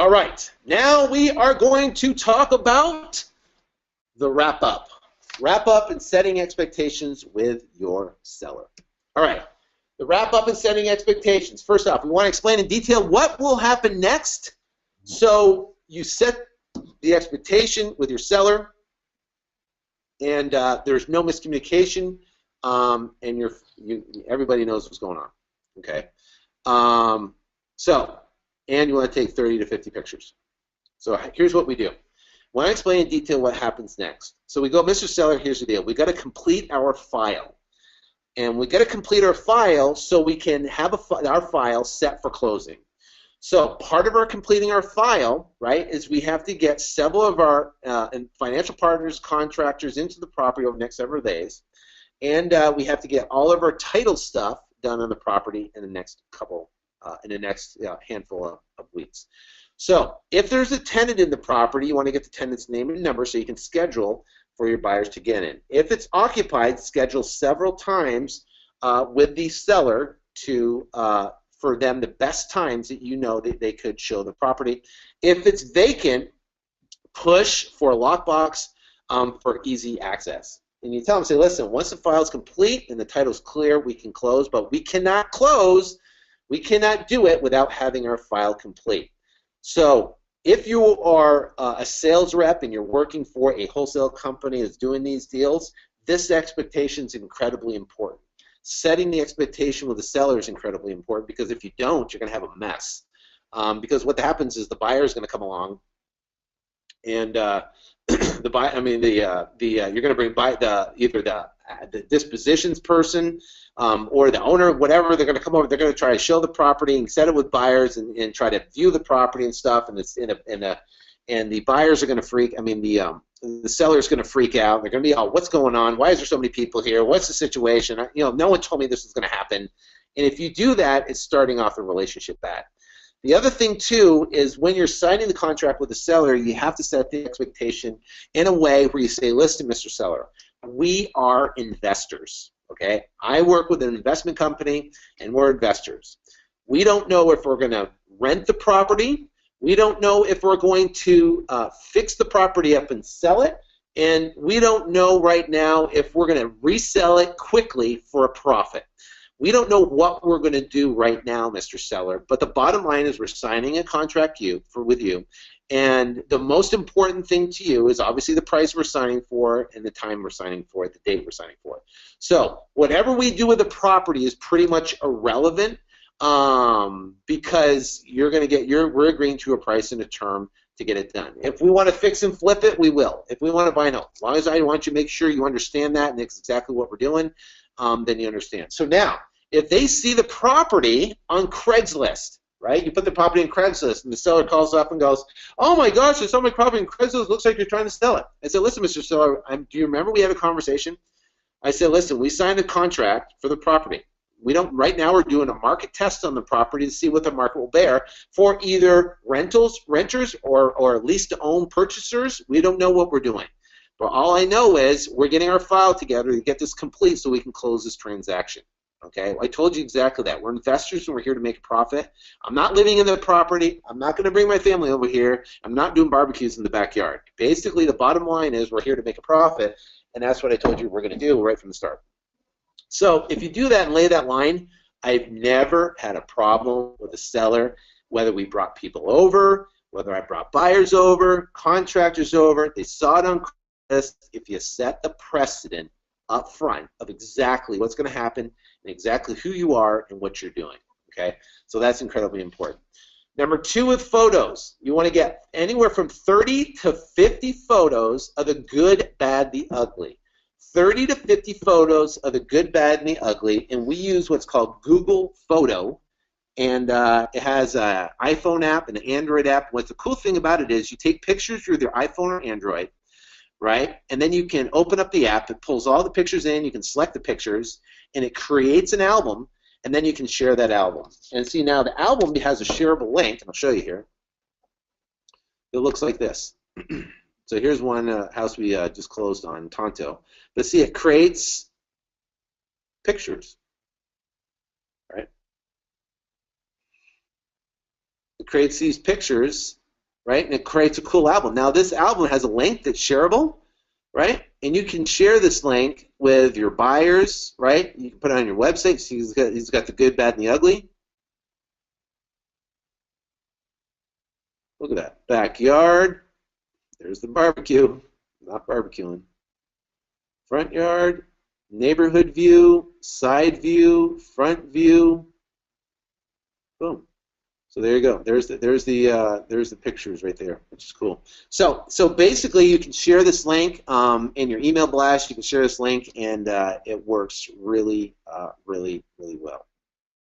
All right, now we are going to talk about the wrap-up. Wrap-up and setting expectations with your seller. All right, the wrap-up and setting expectations. First off, we want to explain in detail what will happen next. So you set the expectation with your seller, and there's no miscommunication, and everybody knows what's going on. Okay. And you want to take 30 to 50 pictures. So here's what we do. When I explain in detail what happens next. So we go, Mr. Seller, here's the deal. We got to complete our file. And we got to complete our file so we can have our file set for closing. So part of our completing our file, right, is we have to get several of our financial partners, contractors into the property over the next several days. And we have to get all of our title stuff done on the property in the next handful of weeks. So if there's a tenant in the property, you want to get the tenant's name and number so you can schedule for your buyers to get in. If it's occupied, schedule several times with the seller for them the best times that you know that they could show the property. If it's vacant, push for a lockbox for easy access. And you tell them, say, listen, once the file is complete and the title's clear, we can close, but we cannot close. We cannot do it without having our file complete. So if you are a sales rep and you're working for a wholesale company that's doing these deals, this expectation is incredibly important. Setting the expectation with the seller is incredibly important because if you don't, you're going to have a mess. Because what happens is the buyer is going to come along, and you're going to bring either the dispositions person or the owner, whatever. They're going to come over. They're going to try to show the property and set it with buyers and try to view the property and stuff. And the buyers are going to freak. The seller's going to freak out. They're going to be, oh, what's going on? Why is there so many people here? What's the situation? No one told me this was going to happen. And if you do that, it's starting off the relationship bad. The other thing, too, is when you're signing the contract with the seller, you have to set the expectation in a way where you say, listen, Mr. Seller, we are investors, okay? I work with an investment company, and we're investors. We don't know if we're going to rent the property. We don't know if we're going to fix the property up and sell it. And we don't know right now if we're going to resell it quickly for a profit. We don't know what we're going to do right now, Mr. Seller, but the bottom line is we're signing a contract with you, and the most important thing to you is obviously the price we're signing for and the time we're signing for it, the date we're signing for it. So whatever we do with the property is pretty much irrelevant because we're agreeing to a price and a term to get it done. If we want to fix and flip it, we will. If we want to buy, no. As long as I want you to make sure you understand that and that's exactly what we're doing, then you understand. So now, if they see the property on Craigslist, right? You put the property on Craigslist, and the seller calls up and goes, oh my gosh, I saw my property on Craigslist. Looks like you're trying to sell it. I said, listen, Mr. Seller, do you remember we had a conversation? I said, listen, we signed a contract for the property. Right now we're doing a market test on the property to see what the market will bear for either renters, or lease-to-own purchasers. We don't know what we're doing. But all I know is we're getting our file together to get this complete so we can close this transaction. Okay, I told you exactly that. We're investors and we're here to make a profit. I'm not living in the property. I'm not going to bring my family over here. I'm not doing barbecues in the backyard. Basically, the bottom line is we're here to make a profit, and that's what I told you we're going to do right from the start. So if you do that and lay that line, I've never had a problem with a seller, whether we brought people over, whether I brought buyers over, contractors over. They saw it on Craigslist. If you set the precedent up front of exactly what's going to happen and exactly who you are and what you're doing. Okay, so that's incredibly important. Number two, with photos, you want to get anywhere from 30 to 50 photos of the good, bad, the ugly. 30 to 50 photos of the good, bad, and the ugly, and we use what's called Google Photo, and it has an iPhone app and an Android app. What's the cool thing about it is you take pictures through your iPhone or Android, right? And then you can open up the app. It pulls all the pictures in. You can select the pictures, and it creates an album, and then you can share that album. And see, now the album has a shareable link, and I'll show you here. It looks like this. So here's one house we just closed on, Tonto. But see, it creates pictures, right? It creates these pictures right? And it creates a cool album. Now this album has a link that's shareable, right? And you can share this link with your buyers, right? You can put it on your website. So he's got the good, bad, and the ugly. Look at that. Backyard. There's the barbecue. Not barbecuing. Front yard. Neighborhood view. Side view. Front view. Boom. So there you go. There's the pictures right there, which is cool. So basically, you can share this link in your email blast. You can share this link, and it works really, really, really well.